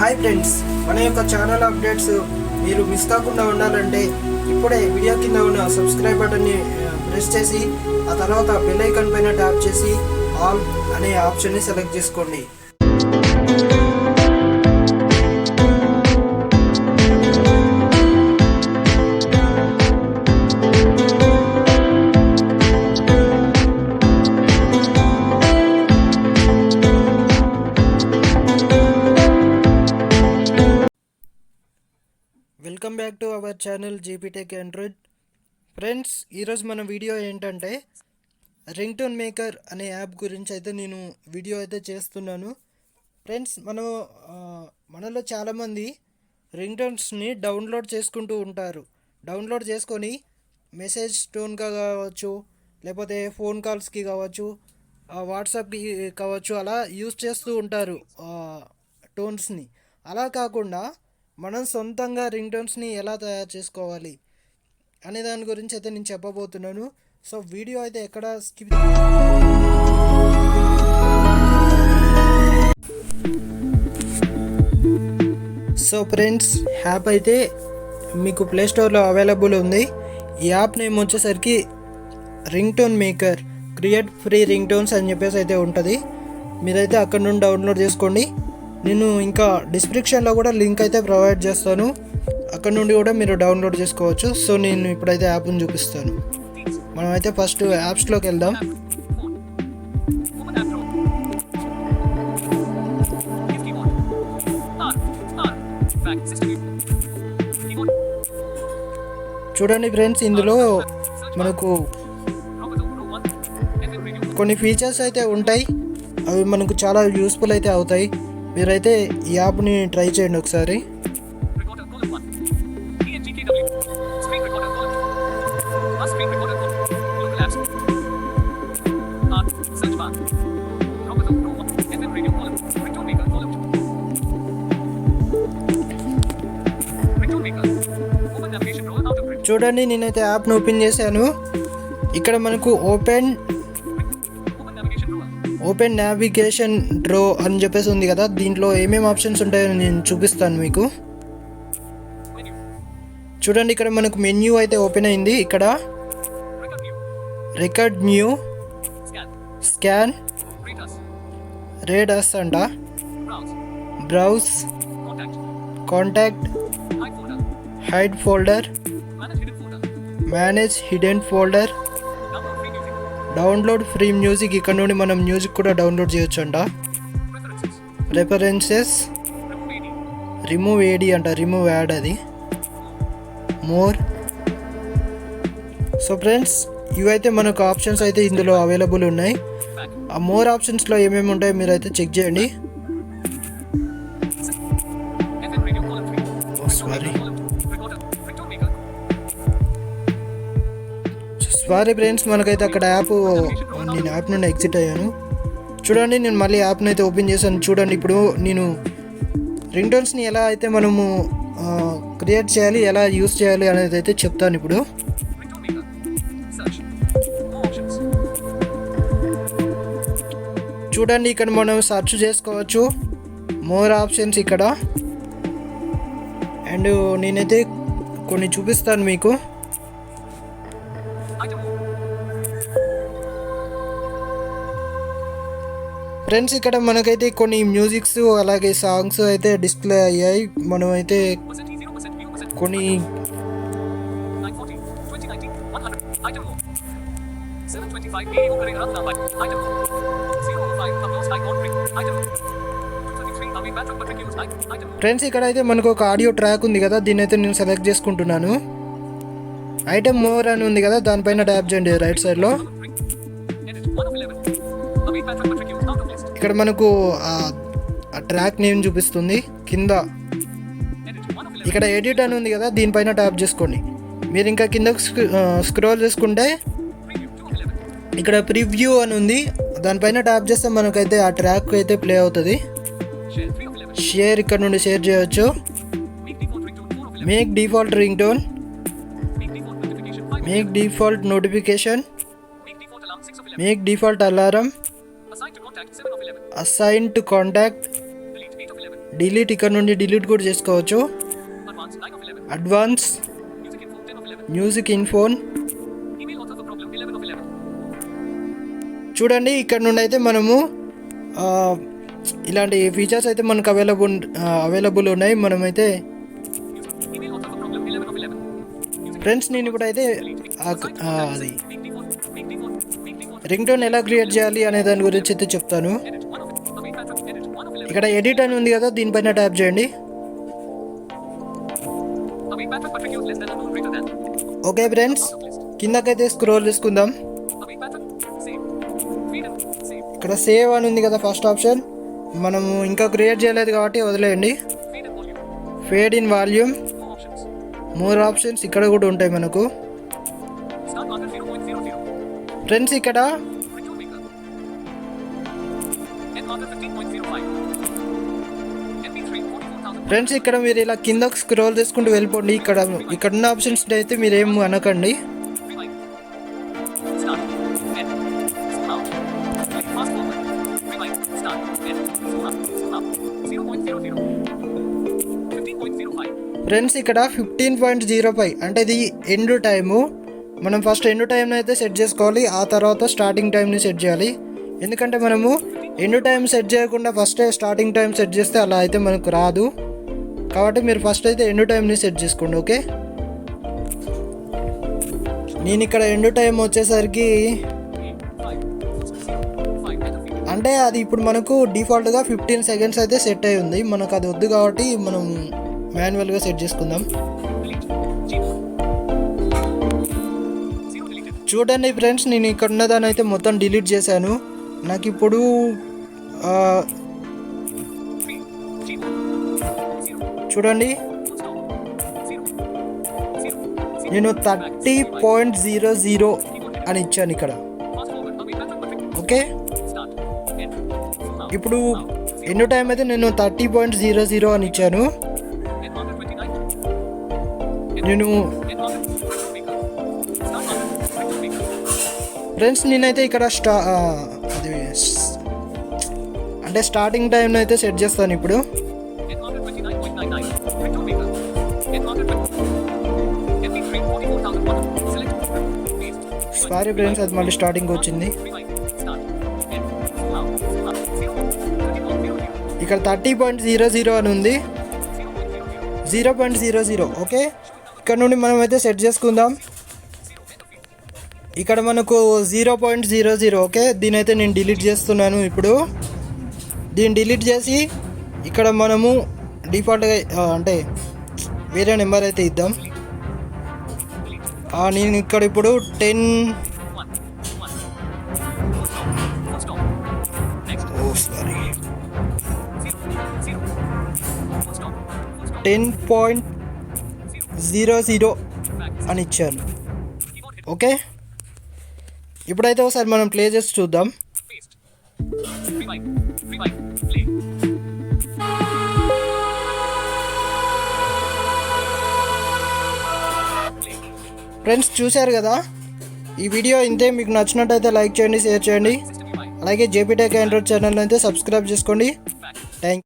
Hi friends, మన యొక్క channel updates మీరు మిస్ కాకుండా ఉండాలంటే ఇప్పుడే వీడియో కింద ఉన్న సబ్స్క్రైబ్ బటన్ని ప్రెస్ చేసి ఆ తర్వాత బెల్ ఐకాన్ పైన ట్యాప్ చేసి ఆల్ అనే ఆప్షన్ని సెలెక్ట్ చేసుకోండి. Welcome back to our channel GPTech Android. Friends, ఈరోజు మన వీడియో ఏంటంటే రింగ్టోన్ మేకర్ అనే యాప్ గురించి అయితే నేను వీడియో అయితే చేస్తున్నాను. ఫ్రెండ్స్, మనలో చాలామంది రింగ్టోన్స్ని డౌన్లోడ్ చేసుకుంటూ ఉంటారు. డౌన్లోడ్ చేసుకొని మెసేజ్ టోన్గా కావచ్చు, లేకపోతే ఫోన్ కాల్స్కి కావచ్చు, వాట్సాప్కి కావచ్చు, అలా యూజ్ చేస్తూ ఉంటారు టోన్స్ని. అలా కాకుండా మనం సొంతంగా రింగ్టోన్స్ని ఎలా తయారు చేసుకోవాలి అనే దాని గురించి అయితే నేను చెప్పబోతున్నాను. సో వీడియో అయితే ఎక్కడ స్కిప్. సో ఫ్రెండ్స్, యాప్ అయితే మీకు ప్లేస్టోర్లో అవైలబుల్ ఉంది. ఈ యాప్ నేమ్ వచ్చేసరికి రింగ్టోన్ మేకర్ క్రియేట్ ఫ్రీ రింగ్టోన్స్ అని చెప్పేసి అయితే ఉంటుంది. మీరైతే అక్కడ నుండి డౌన్లోడ్ చేసుకోండి. నేను ఇంకా డిస్క్రిప్షన్లో కూడా లింక్ అయితే ప్రొవైడ్ చేస్తాను, అక్కడ నుండి కూడా మీరు డౌన్లోడ్ చేసుకోవచ్చు. సో నేను ఇప్పుడైతే యాప్ని చూపిస్తాను. మనమైతే ఫస్ట్ యాప్స్లోకి వెళ్దాం. చూడండి ఫ్రెండ్స్, ఇందులో మనకు కొన్ని ఫీచర్స్ అయితే ఉంటాయి. అవి మనకు చాలా యూస్ఫుల్ అయితే అవుతాయి. మీరైతే ఈ యాప్ని ట్రై చేయండి ఒకసారి. చూడండి, నేనైతే యాప్ను ఓపెన్ చేశాను. ఇక్కడ మనకు ఓపెన్ నావిగేషన్ డ్రో అని చెప్పేసి ఉంది కదా. దీంట్లో ఏమేమి ఆప్షన్స్ ఉంటాయో నేను చూపిస్తాను మీకు. చూడండి, ఇక్కడ మనకు మెన్యూ అయితే ఓపెన్ అయింది. ఇక్కడ రికార్డ్ న్యూ, స్కాన్, రేడ్ అస్ అంట, browse, contact, hide folder, manage hidden folder, download free music. ఇక్కడ నుండి మనం మ్యూజిక్ కూడా డౌన్లోడ్ చేయొచ్చు అంట. రెఫరెన్సెస్, రిమూవ్ ఏడి అంట, రిమూవ్ యాడ్, అది మోర్. సో ఫ్రెండ్స్, ఇవైతే మనకు ఆప్షన్స్ అయితే ఇందులో అవైలబుల్ ఉన్నాయి. ఆ మోర్ ఆప్షన్స్లో ఏమేమి ఉంటాయో మీరైతే చెక్ చేయండి. సారీ ఫ్రెండ్స్, మనకైతే అక్కడ నేను యాప్ నుండి ఎగ్జిట్ అయ్యాను. చూడండి, నేను మళ్ళీ యాప్ని అయితే ఓపెన్ చేశాను. చూడండి, ఇప్పుడు నేను రింగ్టోన్స్ని ఎలా అయితే మనము క్రియేట్ చేయాలి, ఎలా యూస్ చేయాలి అనేది అయితే చెప్తాను ఇప్పుడు. చూడండి, ఇక్కడ మనం సెర్చ్ చేసుకోవచ్చు, మోర్ ఆప్షన్స్ ఇక్కడ. అండ్ నేనైతే కొన్ని చూపిస్తాను మీకు. ఫ్రెండ్స్, ఇక్కడ మనకైతే కొన్ని మ్యూజిక్స్ అలాగే సాంగ్స్ అయితే డిస్ప్లే అయ్యాయి. మనమైతే కొన్ని ఫ్రెండ్స్, ఇక్కడ అయితే మనకు ఒక ఆడియో ట్రాక్ ఉంది కదా, దీన్ని అయితే నేను సెలెక్ట్ చేసుకుంటున్నాను. ఐటమ్ మోర్ అని ఉంది కదా, దానిపైన ట్యాప్ చేయండి రైట్ సైడ్లో. ఇక్కడ మనకు ఆ ట్రాక్ నేమ్ చూపిస్తుంది కింద. ఇక్కడ ఎడిట్ అని ఉంది కదా, దీనిపైన ట్యాప్ చేసుకోండి. మీరు ఇంకా కింద స్క్రోల్ చేసుకుంటే ఇక్కడ ప్రివ్యూ అని ఉంది, దానిపైన ట్యాప్ చేస్తే మనకైతే ఆ ట్రాక్ అయితే ప్లే అవుతుంది. షేర్, ఇక్కడ నుండి షేర్ చేయవచ్చు. Make default ring tone, make default notification, make default alarm, assign to contact, delete ఇక్కడ నుండి డిలీట్ కూడా చేసుకోవచ్చు. Advance, music in phone. చూడండి ఇక్కడ నుండి అయితే మనము ఇలాంటి ఫీచర్స్ అయితే మనకు అవైలబుల్ ఉన్నాయి. మనమైతే ఫ్రెండ్స్ నేను ఇప్పుడైతే అది రింగ్ టోన్ ఎలా క్రియేట్ చేయాలి అనే దాని గురించి అయితే చెప్తాను. ఇక్కడ ఎడిట్ అని ఉంది కదా, దీనిపైన ట్యాప్ చేయండి. ఓకే ఫ్రెండ్స్, కిందకైతే స్క్రోల్ చేసుకుందాం. ఇక్కడ సేవ్ అని ఉంది కదా ఫస్ట్ ఆప్షన్, మనము ఇంకా క్రియేట్ చేయలేదు కాబట్టి వదిలేయండి. Fade in volume, more options ఇక్కడ కూడా ఉంటాయి మనకు. ఫ్రెండ్స్ ఇక్కడ మీరు ఇలా కిందకు స్క్రోల్ చేసుకుంటూ వెళ్ళిపోండి. ఇక్కడ ఉన్న ఆప్షన్స్ అయితే మీరేం అనకండి. ఫ్రెండ్స్ ఇక్కడ 15.05 అంటే ఇది ఎండ్ టైము. మనం ఫస్ట్ ఎండ్ టైంని అయితే సెట్ చేసుకోవాలి, ఆ తర్వాత స్టార్టింగ్ టైంని సెట్ చేయాలి. ఎందుకంటే మనము ఎండ్ టైం సెట్ చేయకుండా ఫస్టే స్టార్టింగ్ టైం సెట్ చేస్తే అలా అయితే మనకు రాదు. కాబట్టి మీరు ఫస్ట్ అయితే ఎండ్ టైంని సెట్ చేసుకోండి. ఓకే, నేను ఇక్కడ ఎండ్ టైం వచ్చేసరికి అంటే అది ఇప్పుడు మనకు డిఫాల్ట్గా 15 సెకండ్స్ అయితే సెట్ అయి ఉంది. మనకు అది వద్దు కాబట్టి మనం మాన్యువల్గా సెట్ చేసుకుందాం. చూడండి ఫ్రెండ్స్, నేను ఇక్కడ ఉన్నదాన్ని అయితే మొత్తం డిలీట్ చేశాను. నాకు ఇప్పుడు చూడండి నేను 30.00 అని ఇచ్చాను ఇక్కడ. ఓకే, ఇప్పుడు ఎన్నో టైం అయితే నేను 30.00 అని ఇచ్చాను. నేను ఫ్రెండ్స్ నేనైతే ఇక్కడ అంటే స్టార్టింగ్ టైంని అయితే సెట్ చేస్తాను ఇప్పుడు. సారీ ఫ్రెండ్స్, అది మళ్ళీ స్టార్టింగ్ వచ్చింది. ఇక్కడ 30.00 అని ఉంది, 0.00. ఓకే, ఇక్కడ నుండి మనం అయితే సెట్ చేసుకుందాం. ఇక్కడ మనకు 0.00. ఓకే, దీని అయితే నేను డిలీట్ చేస్తున్నాను. ఇప్పుడు దీన్ని డిలీట్ చేసి ఇక్కడ మనము డిఫాల్ట్గా అంటే వేరే నెంబర్ అయితే ఇద్దాం. నేను ఇక్కడ ఇప్పుడు 10.00 అని ఇచ్చాను. ఓకే, ఇప్పుడైతే ఒకసారి మనం ప్లే చేసి చూద్దాం. ఫ్రెండ్స్ చూశారు కదా, ఈ వీడియో ఇంతే. మీకు నచ్చినట్టయితే లైక్ చేయండి, షేర్ చేయండి. అలాగే జేపీ టెక్ ఆండ్రాయిడ్ ఛానల్ అయితే సబ్స్క్రైబ్ చేసుకోండి. థ్యాంక్